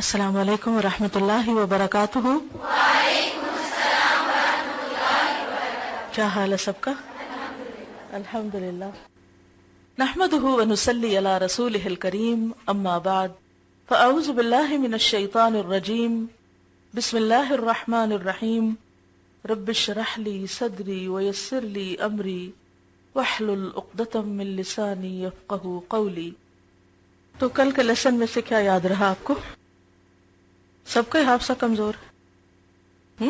السلام علیکم ورحمۃ اللہ وبرکاتہ۔ کیا حال ہے سب کا؟ الحمدللہ۔ نحمده ونصلی علی رسولہ الکریم، اما بعد فاعوذ باللہ من الشیطان الرجیم، بسم اللہ الرحمن الرحیم، رب اشرح لی صدری ویسر لی امری واحلل عقدۃ من لسانی یفقہوا قولی۔ تو کل کے لیسن میں سے کیا یاد رہا آپ کو؟ سب کا حافظہ کمزور ہے،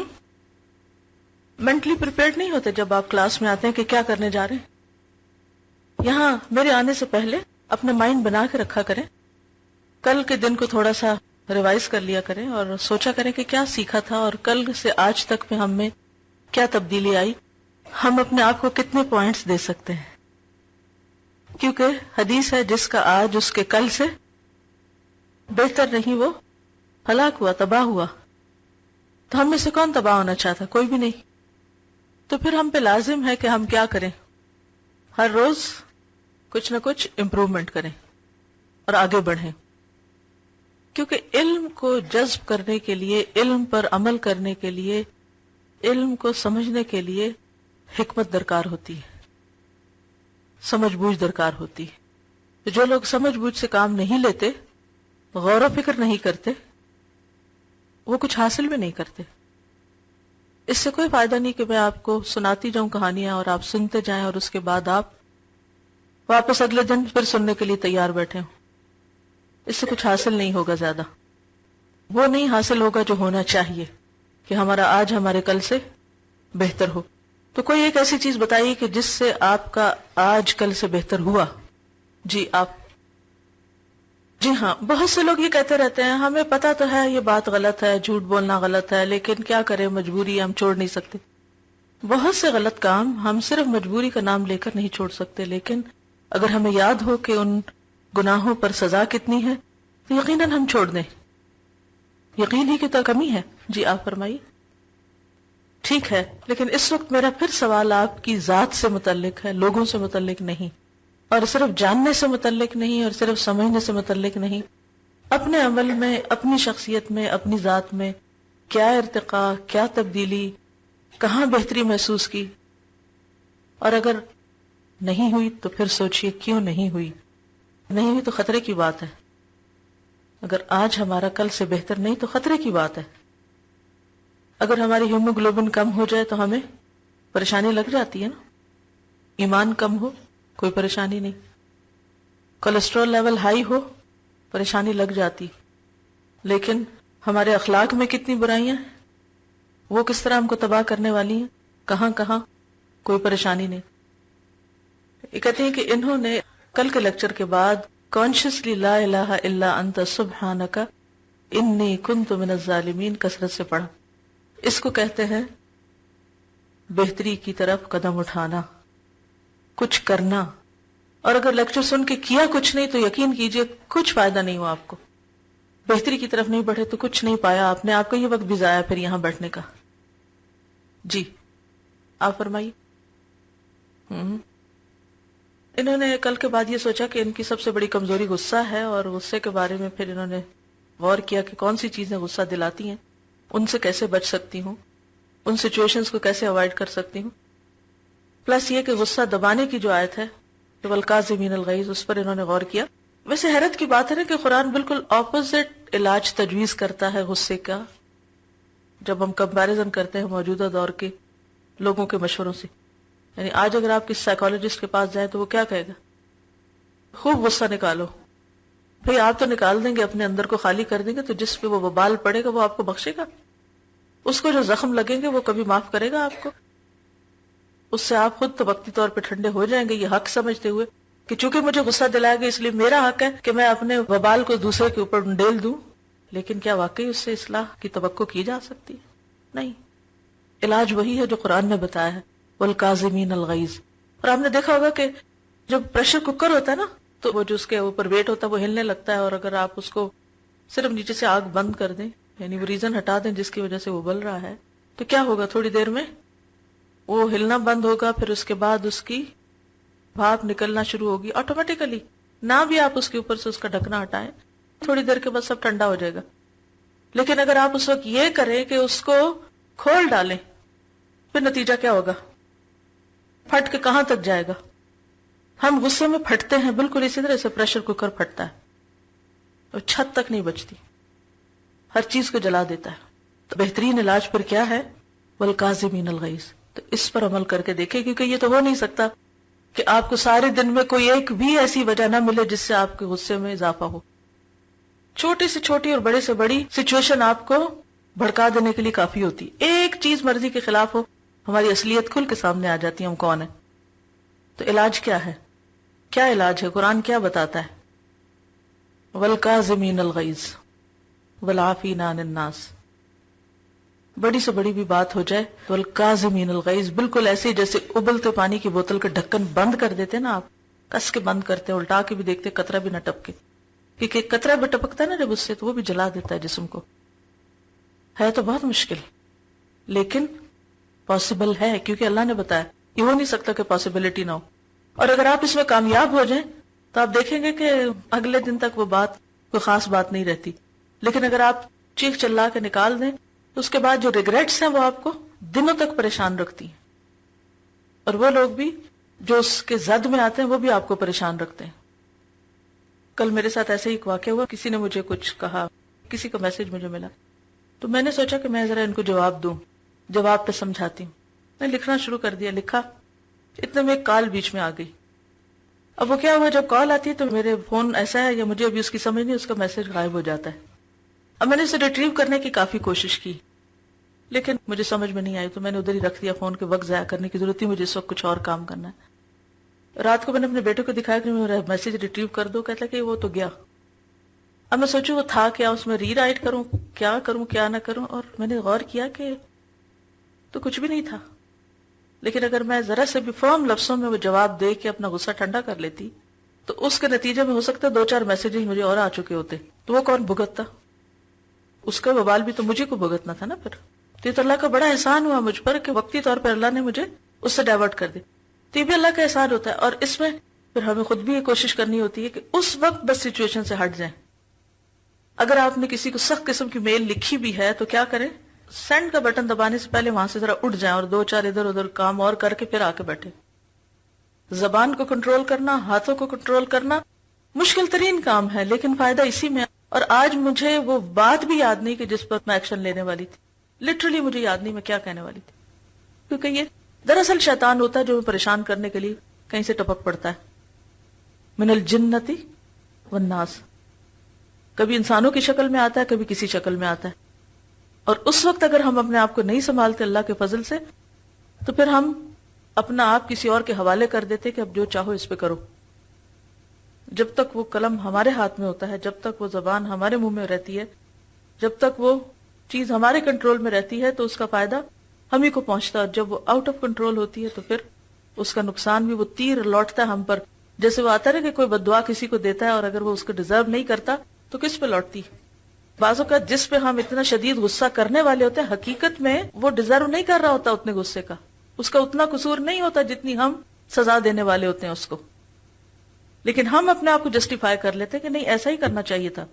مینٹلی پریپیئرڈ نہیں ہوتے جب آپ کلاس میں آتے ہیں کہ کیا کرنے جا رہے ہیں۔ یہاں میرے آنے سے پہلے اپنا مائنڈ بنا کے رکھا کریں، کل کے دن کو تھوڑا سا ریوائز کر لیا کریں اور سوچا کریں کہ کیا سیکھا تھا اور کل سے آج تک میں ہم میں کیا تبدیلی آئی، ہم اپنے آپ کو کتنے پوائنٹس دے سکتے ہیں۔ کیونکہ حدیث ہے جس کا آج اس کے کل سے بہتر نہیں وہ ہلاک ہوا، تباہ ہوا۔ تو ہم میں سے کون تباہ ہونا چاہتا؟ کوئی بھی نہیں۔ تو پھر ہم پہ لازم ہے کہ ہم کیا کریں، ہر روز کچھ نہ کچھ امپروومنٹ کریں اور آگے بڑھیں، کیونکہ علم کو جذب کرنے کے لیے، علم پر عمل کرنے کے لیے، علم کو سمجھنے کے لیے حکمت درکار ہوتی ہے، سمجھ بوجھ درکار ہوتی ہے۔ جو لوگ سمجھ بوجھ سے کام نہیں لیتے، غور و فکر نہیں کرتے، وہ کچھ حاصل بھی نہیں کرتے۔ اس سے کوئی فائدہ نہیں کہ میں آپ کو سناتی جاؤں کہانیاں اور آپ سنتے جائیں اور اس کے بعد آپ واپس اگلے دن پھر سننے کے لیے تیار بیٹھے ہوں۔ اس سے کچھ حاصل نہیں ہوگا، زیادہ وہ نہیں حاصل ہوگا جو ہونا چاہیے کہ ہمارا آج ہمارے کل سے بہتر ہو۔ تو کوئی ایک ایسی چیز بتائیے کہ جس سے آپ کا آج کل سے بہتر ہوا۔ جی آپ؟ جی ہاں، بہت سے لوگ یہ کہتے رہتے ہیں ہمیں پتا تو ہے یہ بات غلط ہے، جھوٹ بولنا غلط ہے، لیکن کیا کریں، مجبوری ہے، ہم چھوڑ نہیں سکتے۔ بہت سے غلط کام ہم صرف مجبوری کا نام لے کر نہیں چھوڑ سکتے، لیکن اگر ہمیں یاد ہو کہ ان گناہوں پر سزا کتنی ہے تو یقیناً ہم چھوڑ دیں۔ یقین ہی کی تو کمی ہے۔ جی آپ فرمائیے۔ ٹھیک ہے، لیکن اس وقت میرا پھر سوال آپ کی ذات سے متعلق ہے، لوگوں سے متعلق نہیں، اور صرف جاننے سے متعلق نہیں، اور صرف سمجھنے سے متعلق نہیں۔ اپنے عمل میں، اپنی شخصیت میں، اپنی ذات میں کیا ارتقاء، کیا تبدیلی، کہاں بہتری محسوس کی، اور اگر نہیں ہوئی تو پھر سوچئے کیوں نہیں ہوئی۔ نہیں ہوئی تو خطرے کی بات ہے۔ اگر آج ہمارا کل سے بہتر نہیں تو خطرے کی بات ہے۔ اگر ہماری ہیموگلوبن کم ہو جائے تو ہمیں پریشانی لگ جاتی ہے نا۔ ایمان کم ہو کوئی پریشانی نہیں، کولیسٹرول لیول ہائی ہو پریشانی لگ جاتی، لیکن ہمارے اخلاق میں کتنی برائیاں ہیں، وہ کس طرح ہم کو تباہ کرنے والی ہیں، کہاں کہاں کوئی پریشانی نہیں۔ یہ کہتے ہیں کہ انہوں نے کل کے لیکچر کے بعد کانشیسلی لا الہ الا انت سبحانک انی کنت من الظالمین کثرت سے پڑھا۔ اس کو کہتے ہیں بہتری کی طرف قدم اٹھانا، کچھ کرنا۔ اور اگر لیکچر سن کے کیا کچھ نہیں تو یقین کیجئے کچھ فائدہ نہیں ہوا آپ کو، بہتری کی طرف نہیں بڑھے تو کچھ نہیں پایا آپ نے، آپ کا یہ وقت بھی ضائع پھر یہاں بیٹھنے کا۔ جی آپ فرمائیے۔ انہوں نے کل کے بعد یہ سوچا کہ ان کی سب سے بڑی کمزوری غصہ ہے، اور غصے کے بارے میں پھر انہوں نے غور کیا کہ کون سی چیزیں غصہ دلاتی ہیں، ان سے کیسے بچ سکتی ہوں، ان سچویشنز کو کیسے اوائڈ کر سکتی ہوں۔ پلس یہ کہ غصہ دبانے کی جو آیت ہے والکاظمین الغیظ، اس پر انہوں نے غور کیا۔ ویسے حیرت کی بات ہے نا کہ قرآن بالکل اپوزٹ علاج تجویز کرتا ہے غصے کا، جب ہم کمپیریزن کرتے ہیں موجودہ دور کے لوگوں کے مشوروں سے۔ یعنی آج اگر آپ کسی سائیکالوجسٹ کے پاس جائیں تو وہ کیا کہے گا؟ خوب غصہ نکالو۔ بھئی آپ تو نکال دیں گے، اپنے اندر کو خالی کر دیں گے، تو جس پہ وہ وبال پڑے گا وہ آپ کو بخشے گا؟ اس کو جو زخم لگیں گے وہ کبھی معاف کرے گا آپ کو؟ اس سے آپ خود تو وقتی طور پہ ٹھنڈے ہو جائیں گے، یہ حق سمجھتے ہوئے کہ چونکہ مجھے غصہ دلائے گا اس لیے میرا حق ہے کہ میں اپنے وبال کو دوسرے کے اوپر ڈھیل دوں۔ لیکن کیا واقعی اس سے اصلاح کی توقع کی جا سکتی ہے؟ نہیں۔ علاج وہی ہے جو قرآن نے بتایا ہے، والکاظمین الغیظ۔ اور آپ نے دیکھا ہوگا کہ جب پریشر کوکر ہوتا ہے نا تو وہ جو اس کے اوپر ویٹ ہوتا ہے وہ ہلنے لگتا ہے، اور اگر آپ اس کو صرف نیچے سے آگ بند کر دیں، یعنی وہ ریزن ہٹا دیں جس کی وجہ سے وہ بل رہا ہے، تو کیا ہوگا؟ تھوڑی دیر میں وہ ہلنا بند ہوگا، پھر اس کے بعد اس کی بھاپ نکلنا شروع ہوگی آٹومیٹیکلی، نہ بھی آپ اس کے اوپر سے اس کا ڈھکنا ہٹائیں، تھوڑی دیر کے بعد سب ٹھنڈا ہو جائے گا۔ لیکن اگر آپ اس وقت یہ کریں کہ اس کو کھول ڈالیں، پھر نتیجہ کیا ہوگا؟ پھٹ کے کہاں تک جائے گا؟ ہم غصے میں پھٹتے ہیں بالکل اسی طرح سے پریشر کوکر پھٹتا ہے اور چھت تک نہیں بچتی، ہر چیز کو جلا دیتا ہے۔ تو بہترین علاج پر کیا ہے؟ والکاظمین الغیظ۔ تو اس پر عمل کر کے دیکھیں، کیونکہ یہ تو ہو نہیں سکتا کہ آپ کو سارے دن میں کوئی ایک بھی ایسی وجہ نہ ملے جس سے آپ کے غصے میں اضافہ ہو۔ چھوٹی سے چھوٹی اور بڑے سے بڑی سچویشن آپ کو بھڑکا دینے کے لیے کافی ہوتی، ایک چیز مرضی کے خلاف ہو، ہماری اصلیت کھل کے سامنے آ جاتی ہے، ہم کون ہیں۔ تو علاج کیا ہے؟ کیا علاج ہے؟ قرآن کیا بتاتا ہے؟ والکاظمین الغیظ والعافین عن الناس۔ بڑی سے بڑی بھی بات ہو جائے تو والکاظمین الغیظ، بالکل ایسے جیسے ابلتے پانی کی بوتل کا ڈھکن بند کر دیتے نا، آپ کس کے بند کرتے، الٹا کے بھی دیکھتے قطرہ بھی نہ ٹپکے، کیونکہ قطرہ بھی ٹپکتا ہے نا جب اس سے، تو وہ بھی جلا دیتا ہے جسم کو۔ ہے تو بہت مشکل، لیکن پاسبل ہے، کیونکہ اللہ نے بتایا، یہ ہو نہیں سکتا کہ پاسبلٹی نہ ہو۔ اور اگر آپ اس میں کامیاب ہو جائیں تو آپ دیکھیں گے کہ اگلے دن تک وہ بات کوئی خاص بات نہیں رہتی، لیکن اگر آپ چیخ چلا کے نکال دیں تو اس کے بعد جو ریگریٹس ہیں وہ آپ کو دنوں تک پریشان رکھتی ہیں، اور وہ لوگ بھی جو اس کے زد میں آتے ہیں وہ بھی آپ کو پریشان رکھتے ہیں۔ کل میرے ساتھ ایسے ہی ایک واقعہ ہوا، کسی نے مجھے کچھ کہا، کسی کا میسج مجھے ملا، تو میں نے سوچا کہ میں ذرا ان کو جواب دوں، جواب پہ سمجھاتی ہوں۔ میں لکھنا شروع کر دیا، لکھا، اتنے میں ایک کال بیچ میں آ گئی۔ اب وہ کیا ہوا، جب کال آتی ہے تو میرے فون ایسا ہے یا مجھے ابھی اس کی سمجھ نہیں، اس کا میسج غائب ہو جاتا ہے۔ اب میں نے اسے ریٹریو کرنے کی کافی کوشش کی، لیکن مجھے سمجھ میں نہیں آئی، تو میں نے ادھر ہی رکھ دیا، فون کے وقت ضائع کرنے کی ضرورت تھی، مجھے اس وقت کچھ اور کام کرنا ہے۔ رات کو میں نے اپنے بیٹے کو دکھایا کہ میرا میسج ریٹریو کر دو، کہتا کہ وہ تو گیا۔ اب میں سوچوں وہ تھا کیا، اس میں ری رائٹ کروں کیا نہ کروں، اور میں نے غور کیا کہ تو کچھ بھی نہیں تھا، لیکن اگر میں ذرا سے بھی فرم لفظوں میں وہ جواب دے کے اپنا غصہ ٹھنڈا کر لیتی تو اس کے نتیجے میں ہو سکتا ہے 2-4 میسجز مجھے اور آ چکے ہوتے، تو وہ کون بھگتتا؟ اس کا وبال بھی تو مجھے کو بھگتنا تھا نا پھر۔ تو یہ تو اللہ کا بڑا احسان ہوا مجھ پر کہ وقتی طور پر اللہ نے مجھے اس سے ڈائیورٹ کر دی۔ تو یہ بھی اللہ کا احسان ہوتا ہے، اور اس میں پھر ہمیں خود بھی یہ کوشش کرنی ہوتی ہے کہ اس وقت بس سچویشن سے ہٹ جائیں۔ اگر آپ نے کسی کو سخت قسم کی میل لکھی بھی ہے تو کیا کریں، سینڈ کا بٹن دبانے سے پہلے وہاں سے ذرا اٹھ جائیں اور 2-4 ادھر ادھر کام اور کر کے پھر آ کے بیٹھے۔ زبان کو کنٹرول کرنا، ہاتھوں کو کنٹرول کرنا مشکل ترین کام ہے، لیکن فائدہ اسی میں۔ اور آج مجھے وہ بات بھی یاد نہیں کہ جس پر میں ایکشن لینے والی تھی، لٹرلی مجھے یاد نہیں میں کیا کہنے والی تھی، کیونکہ یہ دراصل شیطان ہوتا ہے جو پریشان کرنے کے لیے کہیں سے ٹپک پڑتا ہے۔ من الجنتی والناس، کبھی انسانوں کی شکل میں آتا ہے، کبھی کسی شکل میں آتا ہے، اور اس وقت اگر ہم اپنے آپ کو نہیں سنبھالتے اللہ کے فضل سے تو پھر ہم اپنا آپ کسی اور کے حوالے کر دیتے کہ اب جو چاہو اس پہ کرو۔ جب تک وہ قلم ہمارے ہاتھ میں ہوتا ہے، جب تک وہ زبان ہمارے منہ میں رہتی ہے، جب تک وہ چیز ہمارے کنٹرول میں رہتی ہے تو اس کا فائدہ ہم ہی کو پہنچتا ہے، اور جب وہ آؤٹ آف کنٹرول ہوتی ہے تو پھر اس کا نقصان بھی، وہ تیر لوٹتا ہے ہم پر۔ جیسے وہ آتا ہے کہ کوئی بد دعا کسی کو دیتا ہے اور اگر وہ اس کو ڈیزرو نہیں کرتا تو کس پہ لوٹتی؟ بعض اوقات جس پہ ہم اتنا شدید غصہ کرنے والے ہوتے ہیں حقیقت میں وہ ڈیزرو نہیں کر رہا ہوتا اتنے غصے کا، اس کا اتنا قصور نہیں ہوتا جتنی ہم سزا دینے والے ہوتے ہیں اس کو، لیکن ہم اپنے آپ کو جسٹیفائی کر لیتے ہیں کہ نہیں ایسا ہی کرنا چاہیے تھا،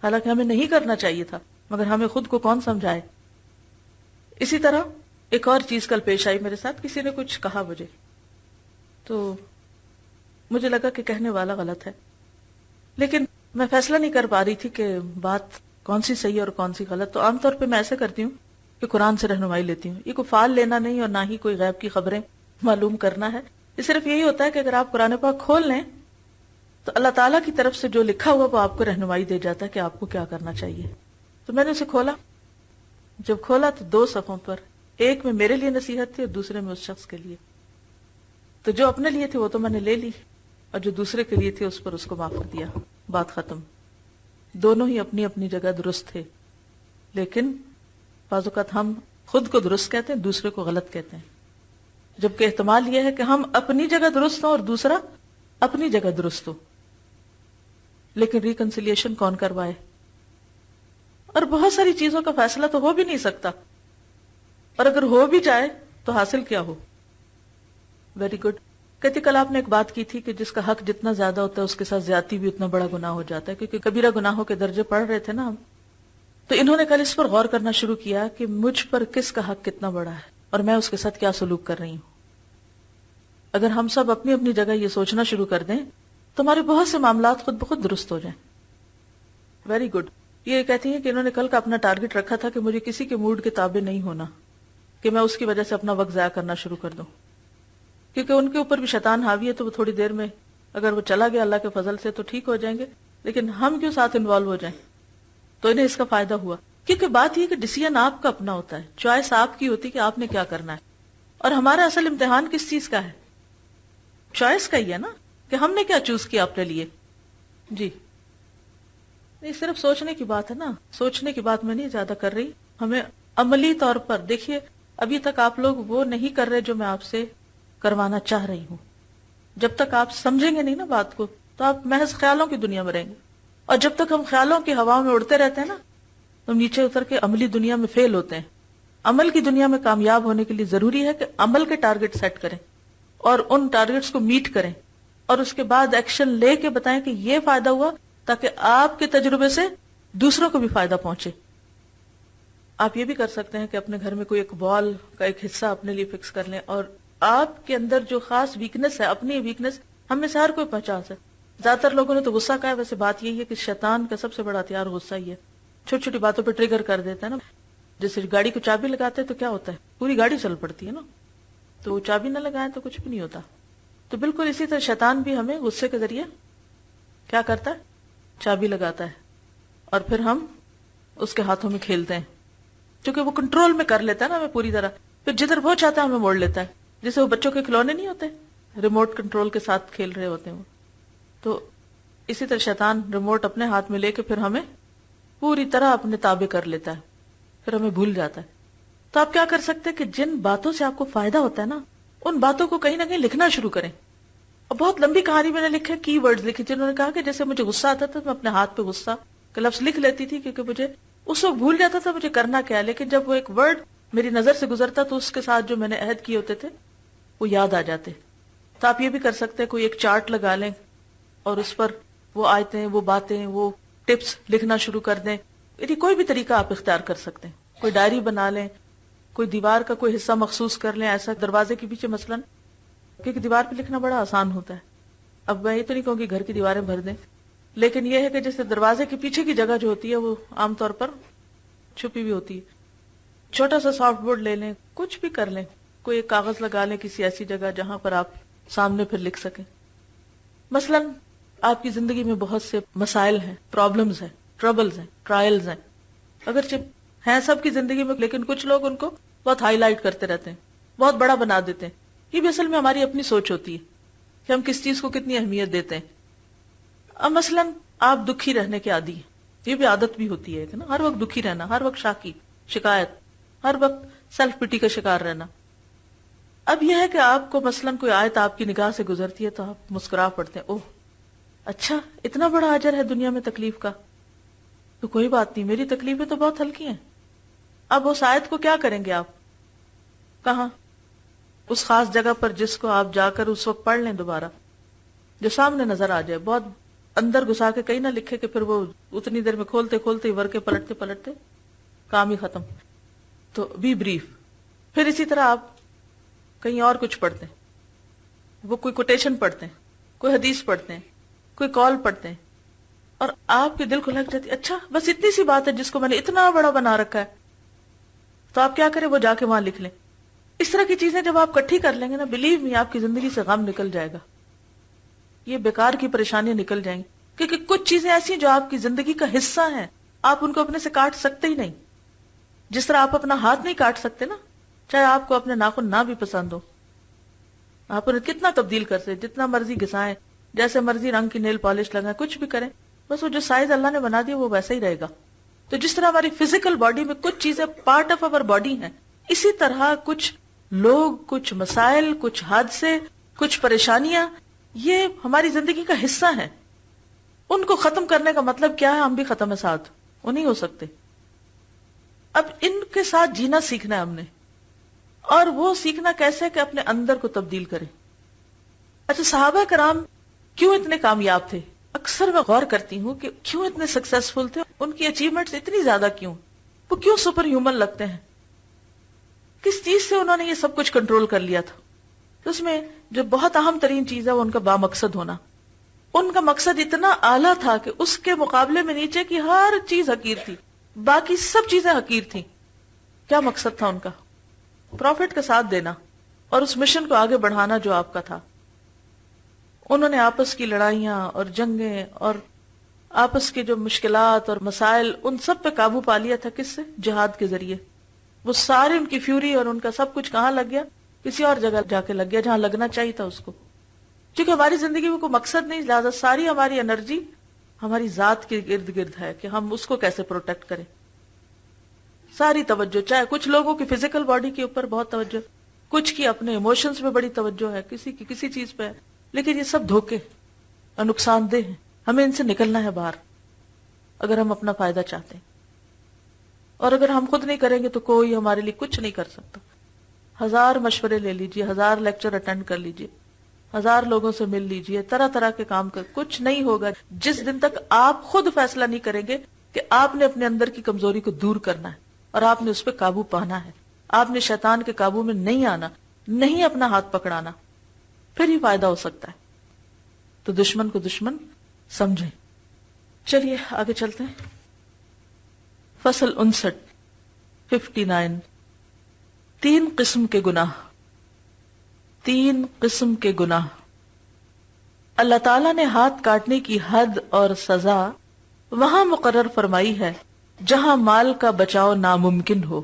حالانکہ ہمیں نہیں کرنا چاہیے تھا، مگر ہمیں خود کو کون سمجھائے۔ اسی طرح ایک اور چیز کل پیش آئی میرے ساتھ، کسی نے کچھ کہا مجھے تو مجھے لگا کہ کہنے والا غلط ہے، لیکن میں فیصلہ نہیں کر پا رہی تھی کہ بات کون سی صحیح اور کون سی غلط۔ تو عام طور پہ میں ایسے کرتی ہوں کہ قرآن سے رہنمائی لیتی ہوں، یہ کوئی فال لینا نہیں اور نہ ہی کوئی غیب کی خبریں معلوم کرنا ہے، یہ صرف یہی ہوتا ہے کہ اگر آپ قرآن پاک کھول لیں تو اللہ تعالیٰ کی طرف سے جو لکھا ہوا وہ آپ کو رہنمائی دے جاتا ہے کہ آپ کو کیا کرنا چاہیے۔ تو میں نے اسے کھولا، جب کھولا تو 2 صفحوں پر ایک میں میرے لیے نصیحت تھی اور دوسرے میں اس شخص کے لیے، تو جو اپنے لیے تھی وہ تو میں نے لے لی، اور جو دوسرے کے لیے تھی اس پر اس کو معاف کر دیا، بات ختم۔ دونوں ہی اپنی اپنی جگہ درست تھے، لیکن بعض اوقات ہم خود کو درست کہتے ہیں، دوسرے کو غلط کہتے ہیں، جبکہ احتمال یہ ہے کہ ہم اپنی جگہ درست ہوں اور دوسرا اپنی جگہ درست ہو، لیکن ریکنسیلیشن کون کروائے؟ اور بہت ساری چیزوں کا فیصلہ تو ہو بھی نہیں سکتا، اور اگر ہو بھی جائے تو حاصل کیا ہو؟ Very good. کہتے کل آپ نے ایک بات کی تھی کہ جس کا حق جتنا زیادہ ہوتا ہے اس کے ساتھ زیادتی بھی اتنا بڑا گناہ ہو جاتا ہے، کیونکہ کبیرہ گناہوں کے درجے پڑھ رہے تھے نا ہم، تو انہوں نے کل اس پر غور کرنا شروع کیا کہ مجھ پر کس کا حق کتنا بڑا ہے اور میں اس کے ساتھ کیا سلوک کر رہی ہوں. اگر ہم سب اپنی اپنی جگہ یہ سوچنا شروع کر دیں تو ہمارے بہت سے معاملات خود بخود درست ہو جائیں. Very good. یہ کہتی ہیں کہ انہوں نے کل کا اپنا ٹارگٹ رکھا تھا کہ مجھے کسی کے موڈ کے تابع نہیں ہونا کہ میں اس کی وجہ سے اپنا وقت ضائع کرنا شروع کر دوں، کیونکہ ان کے اوپر بھی شیطان حاوی ہے. تو وہ تھوڑی دیر میں اگر وہ چلا گیا اللہ کے فضل سے تو ٹھیک ہو جائیں گے، لیکن ہم کیوں ساتھ انوالو ہو جائیں؟ تو انہیں اس کا فائدہ ہوا، کیونکہ بات یہ کہ ڈیسیژن آپ کا اپنا ہوتا ہے، چوائس آپ کی ہوتی کہ آپ نے کیا کرنا ہے. اور ہمارا اصل امتحان کس چیز کا ہے؟ چوائس کا ہی ہے نا، کہ ہم نے کیا چوز کیا اپنے لیے. جی نہیں، صرف سوچنے کی بات ہے نا، سوچنے کی بات میں نہیں زیادہ کر رہی. ہمیں عملی طور پر دیکھیے، ابھی تک آپ لوگ وہ نہیں کر رہے جو میں آپ سے کروانا چاہ رہی ہوں. جب تک آپ سمجھیں گے نہیں نا بات کو تو آپ محض خیالوں کی دنیا میں رہیں گے، اور جب تک ہم خیالوں کی ہوا میں اڑتے رہتے ہیں نا تو نیچے اتر کے عملی دنیا میں فیل ہوتے ہیں. عمل کی دنیا میں کامیاب ہونے کے لیے ضروری ہے کہ عمل کے ٹارگٹ سیٹ کریں اور ان ٹارگٹس کو میٹ کریں، اور اس کے بعد ایکشن لے کے بتائیں کہ یہ فائدہ ہوا، تاکہ آپ کے تجربے سے دوسروں کو بھی فائدہ پہنچے. آپ یہ بھی کر سکتے ہیں کہ اپنے گھر میں کوئی ایک وال کا ایک حصہ اپنے لیے فکس کر لیں، اور آپ کے اندر جو خاص ویکنس ہے، اپنی ویکنس ہم میں سے ہر کوئی پہچان سکے. زیادہ تر لوگوں نے تو غصہ کہا ہے، ویسے بات یہی ہے کہ شیطان کا سب سے بڑا ہتھیار غصہ ہی ہے. چھوٹی چھوٹی باتوں پہ ٹریگر کر دیتا ہے نا. جیسے گاڑی کو چابی لگاتے ہیں تو کیا ہوتا ہے؟ پوری گاڑی چل پڑتی ہے نا. تو وہ چابی نہ لگائیں تو کچھ بھی نہیں ہوتا. تو بالکل اسی طرح شیطان بھی ہمیں غصے کے ذریعے کیا کرتا ہے؟ چابی لگاتا ہے، اور پھر ہم اس کے ہاتھوں میں کھیلتے ہیں، کیونکہ وہ کنٹرول میں کر لیتا ہے نا ہمیں پوری طرح. پھر جدھر وہ چاہتا ہے ہمیں موڑ لیتا ہے. جیسے وہ بچوں کے کھلونے نہیں ہوتے، ریموٹ کنٹرول کے ساتھ کھیل رہے ہوتے ہیں وہ. تو اسی طرح شیطان ریموٹ اپنے ہاتھ میں لے کے پھر ہمیں پوری طرح اپنے تابع کر لیتا ہے، پھر ہمیں بھول جاتا ہے. تو آپ کیا کر سکتے ہیں کہ جن باتوں سے آپ کو فائدہ ہوتا ہے نا، ان باتوں کو کہیں نہ کہیں لکھنا شروع کریں. اور بہت لمبی کہانی میں نے لکھے، کی ورڈز لکھے، جنہوں نے کہا کہ جیسے مجھے غصہ آتا تھا تو میں اپنے ہاتھ پہ غصہ کا لفظ لکھ لیتی تھی، کیونکہ مجھے اس وقت بھول جاتا تھا مجھے کرنا کیا، لیکن جب وہ ایک ورڈ میری نظر سے گزرتا تو اس کے ساتھ جو میں نے عہد کیے ہوتے تھے وہ یاد آ جاتے. تو آپ یہ بھی کر سکتے ہیں، کوئی ایک چارٹ لگا لیں اور اس پر وہ آیتیں، وہ باتیں، وہ ٹپس لکھنا شروع کر دیں. یعنی کوئی بھی طریقہ آپ اختیار کر سکتے ہیں. کوئی ڈائری بنا لیں، کوئی دیوار کا کوئی حصہ مخصوص کر لیں، ایسا دروازے کے پیچھے مثلا، کیونکہ دیوار پہ لکھنا بڑا آسان ہوتا ہے. اب میں یہ تو نہیں کہوں کہ گھر کی دیواریں بھر دیں، لیکن یہ ہے کہ جیسے دروازے کے پیچھے کی جگہ جو ہوتی ہے وہ عام طور پر چھپی ہوئی ہوتی ہے. چھوٹا سا سافٹ بورڈ لے لیں، کچھ بھی کر لیں، کوئی ایک کاغذ لگا لیں کسی ایسی جگہ جہاں پر آپ سامنے پھر لکھ سکیں. مثلا آپ کی زندگی میں بہت سے مسائل ہیں، پرابلمز ہیں، ٹربلز ہیں، ٹرائلز ہیں، اگرچہ ہیں سب کی زندگی میں، لیکن کچھ لوگ ان کو بہت ہائی لائٹ کرتے رہتے ہیں، بہت بڑا بنا دیتے ہیں. یہ بھی اصل میں ہماری اپنی سوچ ہوتی ہے کہ ہم کس چیز کو کتنی اہمیت دیتے ہیں. اب مثلا آپ دکھی رہنے کے عادی ہیں، یہ بھی عادت بھی ہوتی ہے کہ نا، ہر وقت دکھی رہنا، ہر وقت شاکی، شکایت، ہر وقت سیلف پٹی کا شکار رہنا. اب یہ ہے کہ آپ کو مثلا کوئی آیت آپ کی نگاہ سے گزرتی ہے تو آپ مسکرا پڑتے ہیں، اوہ اچھا اتنا بڑا اجر ہے دنیا میں تکلیف کا، تو کوئی بات نہیں، میری تکلیفیں تو بہت ہلکی ہیں. اب اس آیت کو کیا کریں گے آپ؟ کہاں؟ اس خاص جگہ پر جس کو آپ جا کر اس وقت پڑھ لیں دوبارہ، جو سامنے نظر آ جائے. بہت اندر گھسا کے کہیں نہ لکھے کہ پھر وہ اتنی دیر میں کھولتے کھولتے ورقے پلٹتے پلٹتے کام ہی ختم. تو بی بریف. پھر اسی طرح آپ کہیں اور کچھ پڑھتے ہیں، وہ کوئی کوٹیشن پڑھتے ہیں، کوئی حدیث پڑھتے ہیں، کوئی کال پڑھتے ہیں، اور آپ کے دل کو لگ جاتی اچھا بس اتنی سی بات ہے جس کو میں نے اتنا بڑا بنا رکھا ہے. تو آپ کیا کریں؟ وہ جا کے وہاں لکھ لیں. اس طرح کی چیزیں جب آپ کٹھی کر لیں گے نا، بلیو می، آپ کی زندگی سے غم نکل جائے گا، یہ بیکار کی پریشانیاں نکل جائیں گی. کیونکہ کچھ چیزیں ایسی ہیں جو آپ کی زندگی کا حصہ ہیں، آپ ان کو اپنے سے کاٹ سکتے ہی نہیں. جس طرح آپ اپنا ہاتھ نہیں کاٹ سکتے نا، چاہے آپ کو اپنے ناخن نہ بھی پسند ہو، آپ انہیں کتنا تبدیل کر سکتے، جتنا مرضی گھسائیں، جیسے مرضی رنگ کی نیل پالش لگائیں، کچھ بھی کریں، بس وہ جو سائز اللہ نے بنا دیا وہ ویسا ہی رہے گا. تو جس طرح ہماری فزیکل باڈی میں کچھ چیزیں پارٹ آف اوور باڈی ہیں، اسی طرح کچھ لوگ، کچھ مسائل، کچھ حادثے، کچھ پریشانیاں، یہ ہماری زندگی کا حصہ ہیں. ان کو ختم کرنے کا مطلب کیا ہے؟ ہم بھی ختم ہے ساتھ، وہ نہیں ہو سکتے. اب ان کے ساتھ جینا سیکھنا ہے ہم نے، اور وہ سیکھنا کیسے کہ اپنے اندر کو تبدیل کریں. اچھا صحابہ کرام کیوں اتنے کامیاب تھے؟ اکثر میں غور کرتی ہوں کہ کیوں اتنے سکسیسفل تھے، ان کی اچیومنٹس اتنی زیادہ کیوں، وہ کیوں سپر ہیومن لگتے ہیں، کس چیز سے انہوں نے یہ سب کچھ کنٹرول کر لیا تھا؟ تو اس میں جو بہت اہم ترین چیز ہے وہ ان کا بامقصد ہونا. ان کا مقصد اتنا اعلیٰ تھا کہ اس کے مقابلے میں نیچے کی ہر چیز حقیر تھی، باقی سب چیزیں حقیر تھیں. کیا مقصد تھا ان کا؟ پروفٹ کا ساتھ دینا اور اس مشن کو آگے بڑھانا جو آپ کا تھا. انہوں نے آپس کی لڑائیاں اور جنگیں اور آپس کے جو مشکلات اور مسائل، ان سب پہ قابو پا لیا تھا. کس سے؟ جہاد کے ذریعے. وہ سارے ان کی فیوری اور ان کا سب کچھ کہاں لگ گیا؟ کسی اور جگہ جا کے لگ گیا جہاں لگنا چاہیے تھا اس کو. کیونکہ ہماری زندگی میں کوئی مقصد نہیں، لہٰذا ساری ہماری انرجی ہماری ذات کے ارد گرد ہے کہ ہم اس کو کیسے پروٹیکٹ کریں. ساری توجہ، چاہے کچھ لوگوں کی فزیکل باڈی کے اوپر بہت توجہ، کچھ کی اپنے ایموشنز میں بڑی توجہ ہے، کسی کی کسی چیز پہ ہے، لیکن یہ سب دھوکے اور نقصان دہ ہیں. ہمیں ان سے نکلنا ہے باہر اگر ہم اپنا فائدہ چاہتے ہیں. اور اگر ہم خود نہیں کریں گے تو کوئی ہمارے لیے کچھ نہیں کر سکتا. 1000 مشورے لے لیجئے، 1000 لیکچر اٹینڈ کر لیجئے، 1000 لوگوں سے مل لیجئے، طرح طرح کے کام کر، کچھ نہیں ہوگا جس دن تک آپ خود فیصلہ نہیں کریں گے کہ آپ نے اپنے اندر کی کمزوری کو دور کرنا ہے اور آپ نے اس پہ قابو پانا ہے. آپ نے شیطان کے قابو میں نہیں آنا، نہیں اپنا ہاتھ پکڑانا، پھر ہی فائدہ ہو سکتا ہے. تو دشمن کو دشمن سمجھیں. چلیے آگے چلتے ہیں. فصل 59 3 قسم کے گناہ. 3 قسم کے گناہ. اللہ تعالیٰ نے ہاتھ کاٹنے کی حد اور سزا وہاں مقرر فرمائی ہے جہاں مال کا بچاؤ ناممکن ہو.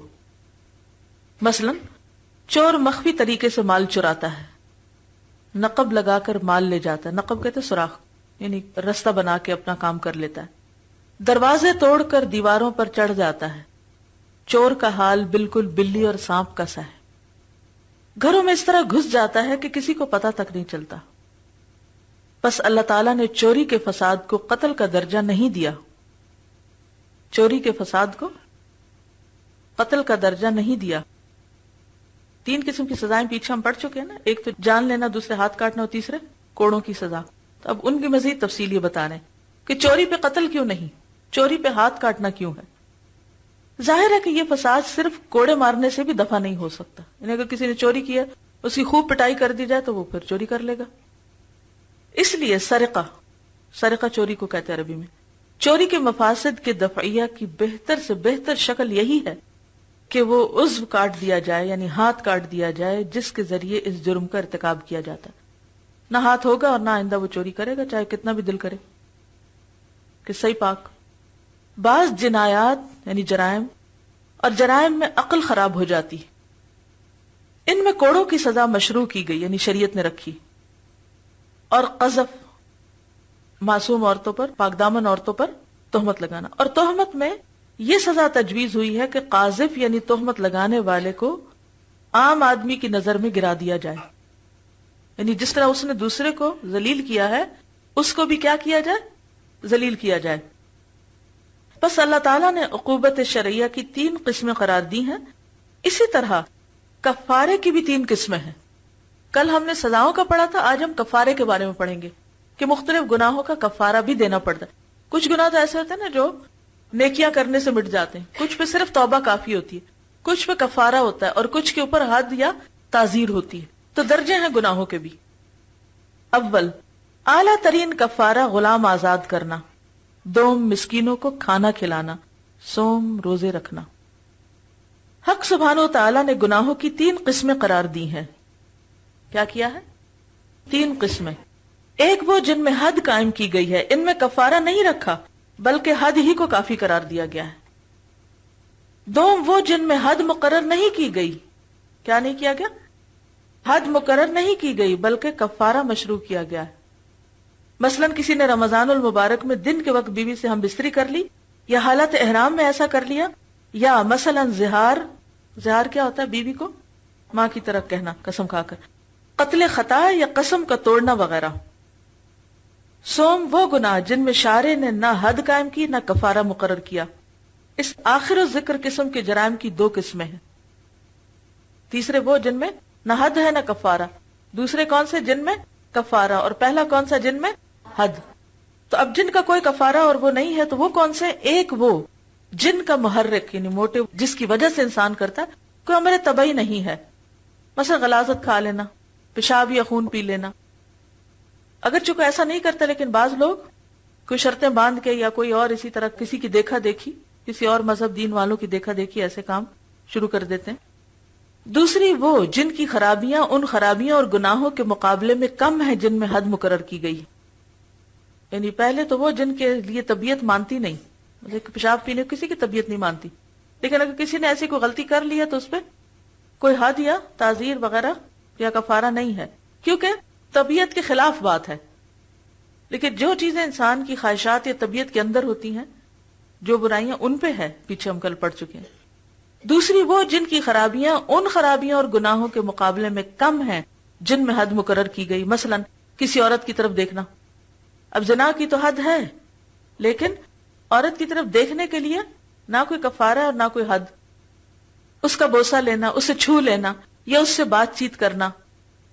مثلا چور مخفی طریقے سے مال چراتا ہے، نقب لگا کر مال لے جاتا ہے. نقب کہتے سوراخ، یعنی رستہ بنا کے اپنا کام کر لیتا ہے. دروازے توڑ کر دیواروں پر چڑھ جاتا ہے. چور کا حال بالکل بلی اور سانپ کا سا ہے. گھروں میں اس طرح گھس جاتا ہے کہ کسی کو پتہ تک نہیں چلتا. بس اللہ تعالیٰ نے چوری کے فساد کو قتل کا درجہ نہیں دیا. چوری کے فساد کو قتل کا درجہ نہیں دیا. 3 قسم کی سزائیں پیچھے ہم پڑھ چکے ہیں نا. ایک تو جان لینا، دوسرے ہاتھ کاٹنا اور تیسرے کوڑوں کی سزا. تو اب ان کی مزید تفصیل یہ بتا رہے ہیں کہ چوری پہ قتل کیوں نہیں، چوری پہ ہاتھ کاٹنا کیوں ہے. ظاہر ہے کہ یہ فساد صرف کوڑے مارنے سے بھی دفع نہیں ہو سکتا. یعنی اگر کسی نے چوری کیا، اس کی خوب پٹائی کر دی جائے تو وہ پھر چوری کر لے گا. اس لیے سرقہ چوری کو کہتے ہیں عربی میں. چوری کے مفاسد کے دفعیہ کی بہتر سے بہتر شکل یہی ہے کہ وہ عضو کاٹ دیا جائے، یعنی ہاتھ کاٹ دیا جائے جس کے ذریعے اس جرم کا ارتکاب کیا جاتا ہے. نہ ہاتھ ہوگا اور نہ آئندہ وہ چوری کرے گا، چاہے کتنا بھی دل کرے. کہ صحیح پاک. بعض جنایات یعنی جرائم، اور جرائم میں عقل خراب ہو جاتی، ان میں کوڑوں کی سزا مشروع کی گئی، یعنی شریعت نے رکھی. اور قذف، معصوم عورتوں پر، پاک دامن عورتوں پر تہمت لگانا. اور تہمت میں یہ سزا تجویز ہوئی ہے کہ قاذف یعنی تہمت لگانے والے کو عام آدمی کی نظر میں گرا دیا جائے. یعنی جس طرح اس نے دوسرے کو ذلیل کیا ہے، اس کو بھی کیا کیا جائے؟ ذلیل کیا جائے. بس اللہ تعالیٰ نے عقوبت شرعیہ کی 3 قسمیں قرار دی ہیں. اسی طرح کفارے کی بھی 3 قسمیں ہیں. کل ہم نے سزاؤں کا پڑھا تھا، آج ہم کفارے کے بارے میں پڑھیں گے کہ مختلف گناہوں کا کفارہ بھی دینا پڑتا ہے. کچھ گناہ تو ایسے ہوتے ہیں نا جو نیکیاں کرنے سے مٹ جاتے ہیں، کچھ پہ صرف توبہ کافی ہوتی ہے، کچھ پہ کفارہ ہوتا ہے، اور کچھ کے اوپر حد یا تعزیر ہوتی ہے. تو درجے ہیں گناہوں کے بھی. اول، اعلیٰ ترین کفارہ غلام آزاد کرنا. دوم، مسکینوں کو کھانا کھلانا. سوم، روزے رکھنا. حق سبحانہ و تعالیٰ نے گناہوں کی 3 قسمیں قرار دی ہیں. کیا کیا ہے؟ 3 قسمیں. ایک وہ جن میں حد قائم کی گئی ہے، ان میں کفارہ نہیں رکھا بلکہ حد ہی کو کافی قرار دیا گیا ہے. دوم، وہ جن میں حد مقرر نہیں کی گئی. کیا نہیں کیا گیا؟ حد مقرر نہیں کی گئی بلکہ کفارہ مشروع کیا گیا ہے. مثلا کسی نے رمضان المبارک میں دن کے وقت بیوی سے ہم بستری کر لی، یا حالت احرام میں ایسا کر لیا، یا مثلا زہار کیا ہوتا ہے؟ بیوی کو ماں کی طرح کہنا قسم کھا کر، قتل خطا یا قسم کا توڑنا وغیرہ. سوم، وہ گناہ جن میں شارع نے نہ حد قائم کی نہ کفارہ مقرر کیا. اس آخر الذکر قسم کے جرائم کی 2 قسمیں ہیں. تیسرے وہ جن میں نہ حد ہے نہ کفارہ، دوسرے کون سے؟ جن میں کفارہ، اور پہلا کون سا؟ جن میں حد. تو اب جن کا کوئی کفارہ اور وہ نہیں ہے تو وہ کون سے؟ ایک وہ جن کا محرک یعنی موٹو جس کی وجہ سے انسان کرتا ہے کوئی امر طبعی نہیں ہے، مثلا غلاظت کھا لینا، پیشاب یا خون پی لینا. اگرچہ کوئی ایسا نہیں کرتا لیکن بعض لوگ کوئی شرطیں باندھ کے یا کوئی اور اسی طرح کسی کی دیکھا دیکھی، کسی اور مذہب دین والوں کی دیکھا دیکھی ایسے کام شروع کر دیتے ہیں. دوسری وہ جن کی خرابیاں ان خرابیاں اور گناہوں کے مقابلے میں کم ہیں جن میں حد مقرر کی گئی. یعنی پہلے تو وہ جن کے لیے طبیعت مانتی نہیں، مطلب پیشاب پینے کسی کی طبیعت نہیں مانتی، لیکن اگر کسی نے ایسی کوئی غلطی کر لی ہے تو اس پہ کوئی حد یا تعزیر وغیرہ یا کفارہ نہیں ہے، کیونکہ طبیعت کے خلاف بات ہے. لیکن جو چیزیں انسان کی خواہشات یا طبیعت کے اندر ہوتی ہیں، جو برائیاں، ان پہ ہے، پیچھے ہم کل پڑھ چکے ہیں. دوسری وہ جن کی خرابیاں ان خرابیاں اور گناہوں کے مقابلے میں کم ہیں جن میں حد مقرر کی گئی. مثلا کسی عورت کی طرف دیکھنا، اب زنا کی تو حد ہے لیکن عورت کی طرف دیکھنے کے لیے نہ کوئی کفارہ اور نہ کوئی حد. اس کا بوسہ لینا، اسے چھو لینا یا اس سے بات چیت کرنا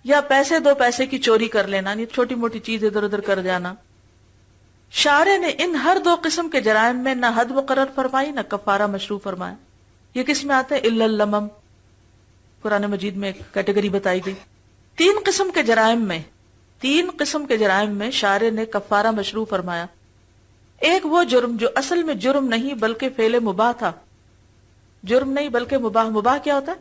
یا پیسے دو پیسے کی چوری کر لینا، یعنی چھوٹی موٹی چیز ادھر ادھر کر جانا. شارع نے ان ہر دو قسم کے جرائم میں نہ حد مقرر فرمائی نہ کفارہ مشروع فرمایا. یہ کس میں آتا ہے؟ الا اللمم، قرآن مجید میں ایک کیٹیگری بتائی گئی. تین قسم کے جرائم میں شارع نے کفارہ مشروع فرمایا. ایک وہ جرم جو اصل میں جرم نہیں بلکہ فعل مباح تھا. جرم نہیں بلکہ مباح. مباح کیا ہوتا ہے؟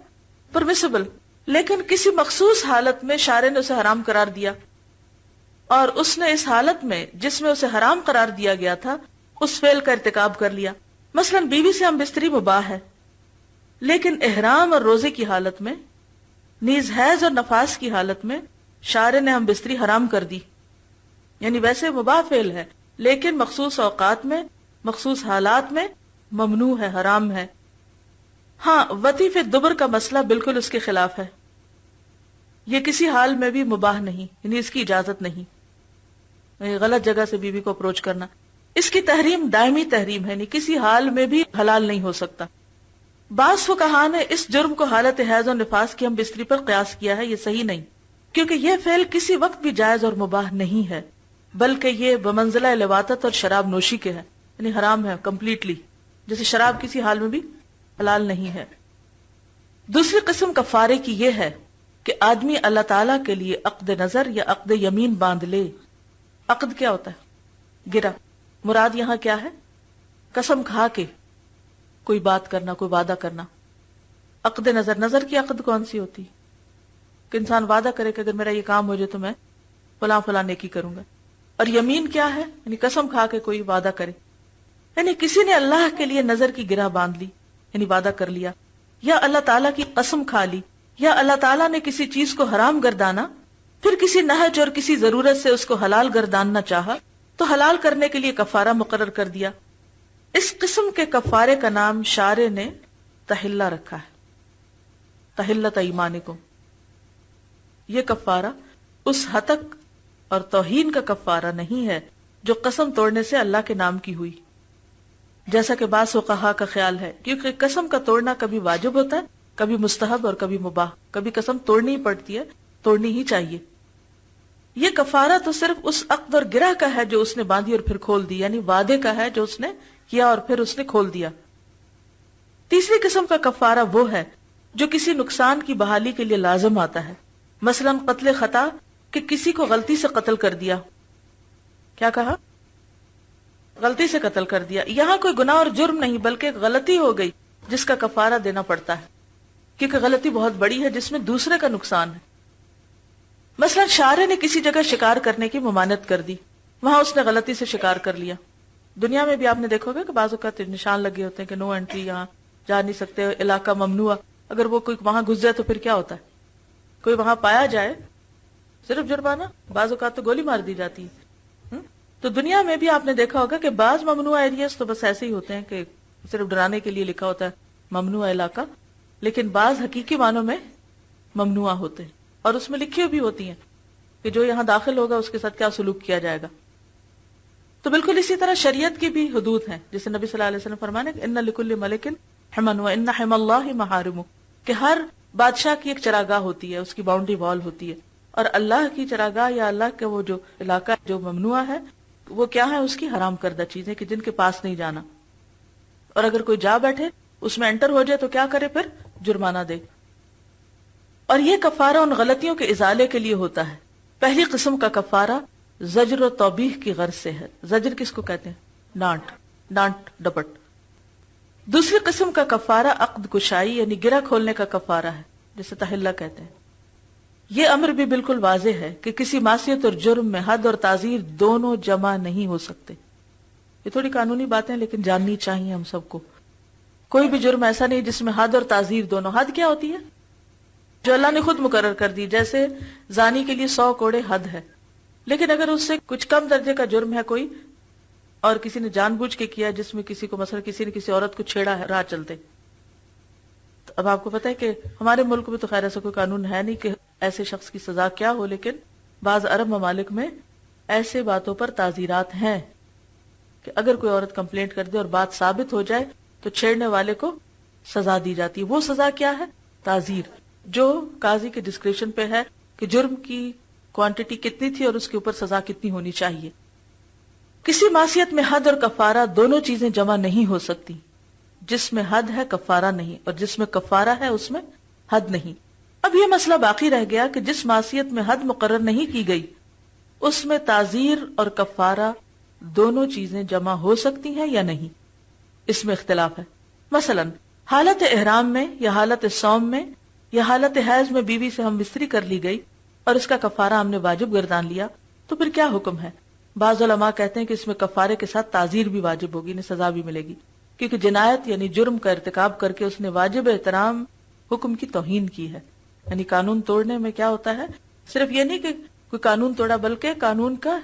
پرمیسیبل، لیکن کسی مخصوص حالت میں شارع نے اسے حرام قرار دیا، اور اس نے اس حالت میں جس میں اسے حرام قرار دیا گیا تھا اس فعل کا ارتکاب کر لیا. مثلا بیوی سے ہم بستری مباح ہے، لیکن احرام اور روزے کی حالت میں، نیز حیض اور نفاس کی حالت میں شارع نے ہم بستری حرام کر دی. یعنی ویسے مباح فعل ہے لیکن مخصوص اوقات میں، مخصوص حالات میں ممنوع ہے، حرام ہے. ہاں، وطی فی الدبر کا مسئلہ بالکل اس کے خلاف ہے. یہ کسی حال میں بھی مباح نہیں، یعنی اس کی اجازت نہیں. غلط جگہ سے بیوی کو اپروچ کرنا، اس کی تحریم دائمی تحریم ہے، یعنی کسی حال میں بھی حلال نہیں ہو سکتا. بعض فقہاء نے اس جرم کو حالت حیض اور نفاس کی ہم بستری پر قیاس کیا ہے. یہ صحیح نہیں، کیونکہ یہ فعل کسی وقت بھی جائز اور مباح نہیں ہے، بلکہ یہ بمنزلہ لواطت اور شراب نوشی کے ہے، یعنی حرام ہے کمپلیٹلی، جیسے شراب کسی حال میں بھی حلال نہیں ہے. دوسری قسم کفارے کی یہ ہے کہ آدمی اللہ تعالیٰ کے لیے عقد نظر یا عقد یمین باندھ لے. عقد کیا ہوتا ہے؟ گرہ. مراد یہاں کیا ہے؟ قسم کھا کے کوئی بات کرنا، کوئی وعدہ کرنا. عقد نظر، نظر کی عقد کون سی ہوتی؟ کہ انسان وعدہ کرے کہ اگر میرا یہ کام ہو جائے تو میں فلاں فلاں نیکی کروں گا. اور یمین کیا ہے؟ یعنی قسم کھا کے کوئی وعدہ کرے، یعنی کسی نے اللہ کے لیے نظر کی گرہ باندھ لی، یعنی وعدہ کر لیا، یا اللہ تعالیٰ کی قسم کھا لی، یا اللہ تعالیٰ نے کسی چیز کو حرام گردانا پھر کسی نہج اور کسی ضرورت سے اس کو حلال گرداننا چاہا تو حلال کرنے کے لیے کفارہ مقرر کر دیا. اس قسم کے کفارے کا نام شارع نے تحلہ رکھا ہے، تحلۃ ایمانکم. یہ کفارہ اس ہتک اور توہین کا کفارہ نہیں ہے جو قسم توڑنے سے اللہ کے نام کی ہوئی، جیسا کہ بعض فقہاء کا خیال ہے، کیونکہ قسم کا توڑنا کبھی واجب ہوتا ہے، کبھی مستحب اور کبھی مباح. کبھی قسم توڑنی ہی پڑتی ہے، توڑنی ہی چاہیے. یہ کفارہ تو صرف اس عقد اور گرہ کا ہے جو اس نے باندھی اور پھر کھول دی، یعنی وعدے کا ہے جو اس نے کیا اور پھر اس نے کھول دیا. تیسری قسم کا کفارہ وہ ہے جو کسی نقصان کی بحالی کے لیے لازم آتا ہے. مثلا قتل خطا، کہ کسی کو غلطی سے قتل کر دیا. کیا کہا؟ غلطی سے قتل کر دیا. یہاں کوئی گناہ اور جرم نہیں بلکہ غلطی ہو گئی جس کا کفارہ دینا پڑتا ہے، کیونکہ غلطی بہت بڑی ہے جس میں دوسرے کا نقصان ہے. مثلا شارع نے کسی جگہ شکار کرنے کی ممانعت کر دی، وہاں اس نے غلطی سے شکار کر لیا. دنیا میں بھی آپ نے دیکھو گے کہ بعض اوقات نشان لگے ہوتے ہیں کہ نو انٹری، یہاں جا نہیں سکتے، علاقہ ممنوع. اگر وہ کوئی وہاں گھس جائے تو پھر کیا ہوتا ہے؟ کوئی وہاں پایا جائے صرف جرمانہ، بعض اوقات تو گولی مار دی جاتی ہے. تو دنیا میں بھی آپ نے دیکھا ہوگا کہ بعض ممنوع ایریاز تو بس ایسے ہی ہوتے ہیں کہ صرف ڈرانے کے لیے لکھا ہوتا ہے ممنوع علاقہ، لیکن بعض حقیقی معنوں میں ممنوع ہوتے ہیں اور اس میں لکھی بھی ہوتی ہیں کہ جو یہاں داخل ہوگا اس کے ساتھ کیا سلوک کیا جائے گا. تو بالکل اسی طرح شریعت کی بھی حدود ہیں، جیسے نبی صلی اللہ علیہ وسلم فرمانے کہ ان لکل ملک حما وان حما اللہ محارمہ، کہ ہر بادشاہ کی ایک چراگاہ ہوتی ہے، اس کی باؤنڈری وال ہوتی ہے، اور اللہ کی چراگاہ یا اللہ کا وہ جو علاقہ جو ممنوع ہے وہ کیا ہے اس کی حرام کردہ چیزیں کہ جن کے پاس نہیں جانا، اور اگر کوئی جا بیٹھے اس میں انٹر ہو جائے تو کیا کرے؟ پھر جرمانہ دے۔ اور یہ کفارہ ان غلطیوں کے ازالے کے لیے ہوتا ہے۔ پہلی قسم کا کفارہ زجر و توبیخ کی غرض سے ہے۔ زجر کس کو کہتے ہیں؟ ڈانٹ ڈپٹ۔ دوسری قسم کا کفارہ عقد کشائی یعنی گرہ کھولنے کا کفارہ ہے، جسے تحلہ کہتے ہیں۔ یہ امر بھی بالکل واضح ہے کہ کسی معصیت اور جرم میں حد اور تعزیر دونوں جمع نہیں ہو سکتے۔ یہ تھوڑی قانونی باتیں لیکن جاننی چاہیے ہم سب کو۔ کوئی بھی جرم ایسا نہیں جس میں حد اور تعزیر دونوں۔ حد کیا ہوتی ہے؟ جو اللہ نے خود مقرر کر دی، جیسے زانی کے لیے 100 کوڑے حد ہے، لیکن اگر اس سے کچھ کم درجے کا جرم ہے کوئی اور کسی نے جان بوجھ کے کیا، جس میں کسی کو مثلا کسی نے کسی عورت کو چھیڑا ہے راہ چلتے، تو اب آپ کو پتہ ہے کہ ہمارے ملک میں تو خیر ایسا کوئی قانون ہے نہیں کہ ایسے شخص کی سزا کیا ہو، لیکن بعض عرب ممالک میں ایسے باتوں پر تعزیرات ہیں کہ اگر کوئی عورت کمپلینٹ کر دے اور بات ثابت ہو جائے تو چھیڑنے والے کو سزا دی جاتی ہے۔ وہ سزا کیا ہے؟ تعزیر، جو قاضی کے ڈسکریشن پہ ہے کہ جرم کی کوانٹٹی کتنی تھی اور اس کے اوپر سزا کتنی ہونی چاہیے۔ کسی معصیت میں حد اور کفارہ دونوں چیزیں جمع نہیں ہو سکتی۔ جس میں حد ہے کفارہ نہیں، اور جس میں کفارہ ہے اس میں حد نہیں۔ اب یہ مسئلہ باقی رہ گیا کہ جس معصیت میں حد مقرر نہیں کی گئی اس میں تعزیر اور کفارہ دونوں چیزیں جمع ہو سکتی ہیں یا نہیں، اس میں اختلاف ہے۔ مثلا حالت احرام میں یا حالت صوم میں یا حالت حیض میں بیوی سے ہم بستری کر لی گئی اور اس کا کفارہ ہم نے واجب گردان لیا، تو پھر کیا حکم ہے؟ بعض علماء کہتے ہیں کہ اس میں کفارے کے ساتھ تعزیر بھی واجب ہوگی، انہیں سزا بھی ملے گی، کیونکہ جنایت یعنی جرم کا ارتکاب کر کے اس نے واجب احترام حکم کی توہین کی ہے۔ یعنی قانون توڑنے میں کیا ہوتا ہے؟ صرف یہ نہیں کہ کوئی قانون توڑا بلکہ قانون کا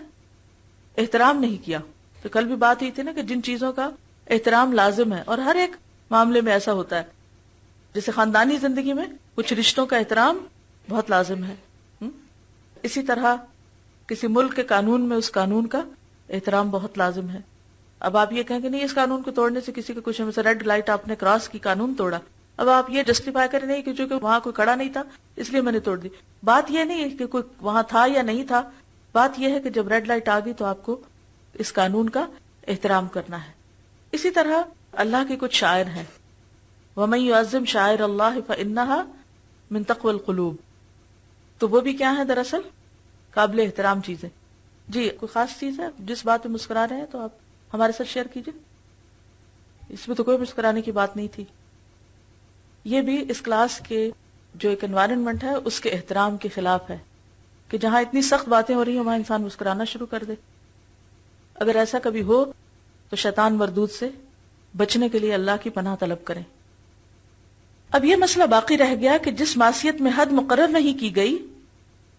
احترام نہیں کیا۔ تو کل بھی بات ہوئی تھی نا کہ جن چیزوں کا احترام لازم ہے، اور ہر ایک معاملے میں ایسا ہوتا ہے، جیسے خاندانی زندگی میں کچھ رشتوں کا احترام بہت لازم ہے، اسی طرح کسی ملک کے قانون میں اس قانون کا احترام بہت لازم ہے۔ اب آپ یہ کہیں کہ نہیں اس قانون کو توڑنے سے کسی کا کچھ ہے، ریڈ لائٹ آپ نے کراس کی، قانون توڑا، اب آپ یہ جسٹیفائی کریں نہیں کہ چونکہ وہاں کوئی کھڑا نہیں تھا اس لیے میں نے توڑ دی۔ بات یہ نہیں ہے کہ کوئی وہاں تھا یا نہیں تھا، بات یہ ہے کہ جب ریڈ لائٹ آ گئی تو آپ کو اس قانون کا احترام کرنا ہے۔ اسی طرح اللہ کے کچھ شاعر ہیں، وَمَن يُعَظِّمْ شَعَائِرَ اللَّهِ فَإِنَّهَا مِن تَقْوَى الْقُلُوبِ، تو وہ بھی کیا ہے؟ دراصل قابل احترام چیزیں۔ جی کوئی خاص چیز ہے جس بات پہ مسکرا رہے ہیں تو آپ ہمارے ساتھ شیئر کیجئے۔ اس میں تو کوئی مسکرانے کی بات نہیں تھی، یہ بھی اس کلاس کے جو ایک انوائرنمنٹ ہے اس کے احترام کے خلاف ہے کہ جہاں اتنی سخت باتیں ہو رہی ہیں وہاں انسان مسکرانا شروع کر دے۔ اگر ایسا کبھی ہو تو شیطان مردود سے بچنے کے لیے اللہ کی پناہ طلب کریں۔ اب یہ مسئلہ باقی رہ گیا کہ جس معصیت میں حد مقرر نہیں کی گئی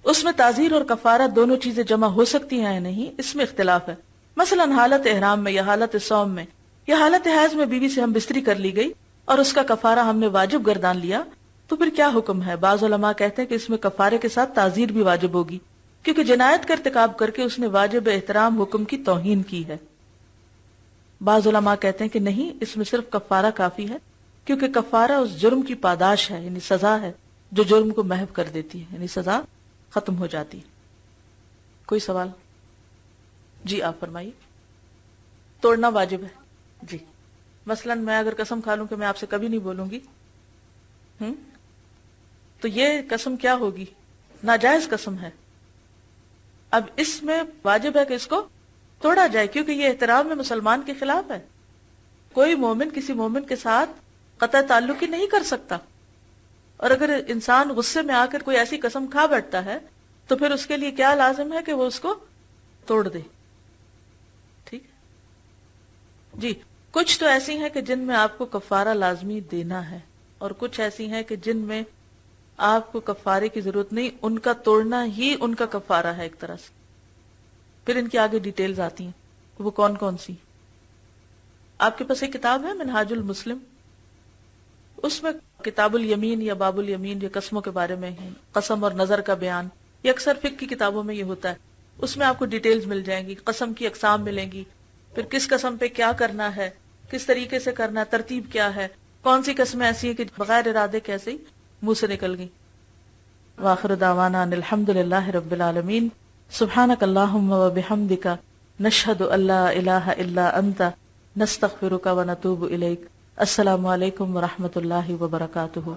اس میں تعزیر اور کفارہ دونوں چیزیں جمع ہو سکتی ہیں یا نہیں، اس میں اختلاف ہے۔ مثلا حالت احرام میں یا حالت صوم میں یا حالت حیض میں بیوی سے ہم بستری کر لی گئی اور اس کا کفارہ ہم نے واجب گردان لیا، تو پھر کیا حکم ہے؟ بعض علماء کہتے ہیں کہ اس میں کفارے کے ساتھ تعزیر بھی واجب ہوگی، کیونکہ جنایت کا ارتکاب کر کے اس نے واجب احترام حکم کی توہین کی ہے۔ بعض علماء کہتے ہیں کہ نہیں، اس میں صرف کفارہ کافی ہے، کیونکہ کفارہ اس جرم کی پاداش ہے، یعنی سزا ہے جو جرم کو محو کر دیتی ہے، یعنی سزا ختم ہو جاتی ہے۔ کوئی سوال؟ جی آپ فرمائیے۔ توڑنا واجب ہے جی۔ مثلا میں اگر قسم کھا لوں کہ میں آپ سے کبھی نہیں بولوں گی، تو یہ قسم کیا ہوگی؟ ناجائز قسم ہے۔ اب اس میں واجب ہے کہ اس کو توڑا جائے، کیونکہ یہ احترام میں مسلمان کے خلاف ہے۔ کوئی مومن کسی مومن کے ساتھ قطع تعلق ہی نہیں کر سکتا، اور اگر انسان غصے میں آ کر کوئی ایسی قسم کھا بیٹھتا ہے تو پھر اس کے لیے کیا لازم ہے کہ وہ اس کو توڑ دے۔ ٹھیک جی۔ کچھ تو ایسی ہیں کہ جن میں آپ کو کفارہ لازمی دینا ہے، اور کچھ ایسی ہیں کہ جن میں آپ کو کفارے کی ضرورت نہیں، ان کا توڑنا ہی ان کا کفارہ ہے ایک طرح سے۔ پھر ان کی آگے ڈیٹیلز آتی ہیں، وہ کون کون سی۔ آپ کے پاس ایک کتاب ہے منہاج المسلم، اس میں کتاب الیمین یا باب الیمین یا قسموں کے بارے میں ہے، قسم اور نظر کا بیان، یہ اکثر فقہ کی کتابوں میں یہ ہوتا ہے۔ اس میں آپ کو ڈیٹیلز مل جائیں گی، قسم کی اقسام ملیں گی، پھر کس قسم پہ کیا کرنا ہے، کس طریقے سے کرنا ہے، ترتیب کیا ہے، کون سی قسمیں ایسی ہیں کہ بغیر ارادے کیسے ہی منہ سے نکل گئی۔ وآخر دعوانا ان الحمد للہ رب العالمین، سبحانک اللہم و بحمدک، نشهد ان لا الہ الا انت نستغفرک ونتوب الیک۔ السلام علیکم ورحمۃ اللہ وبرکاتہ۔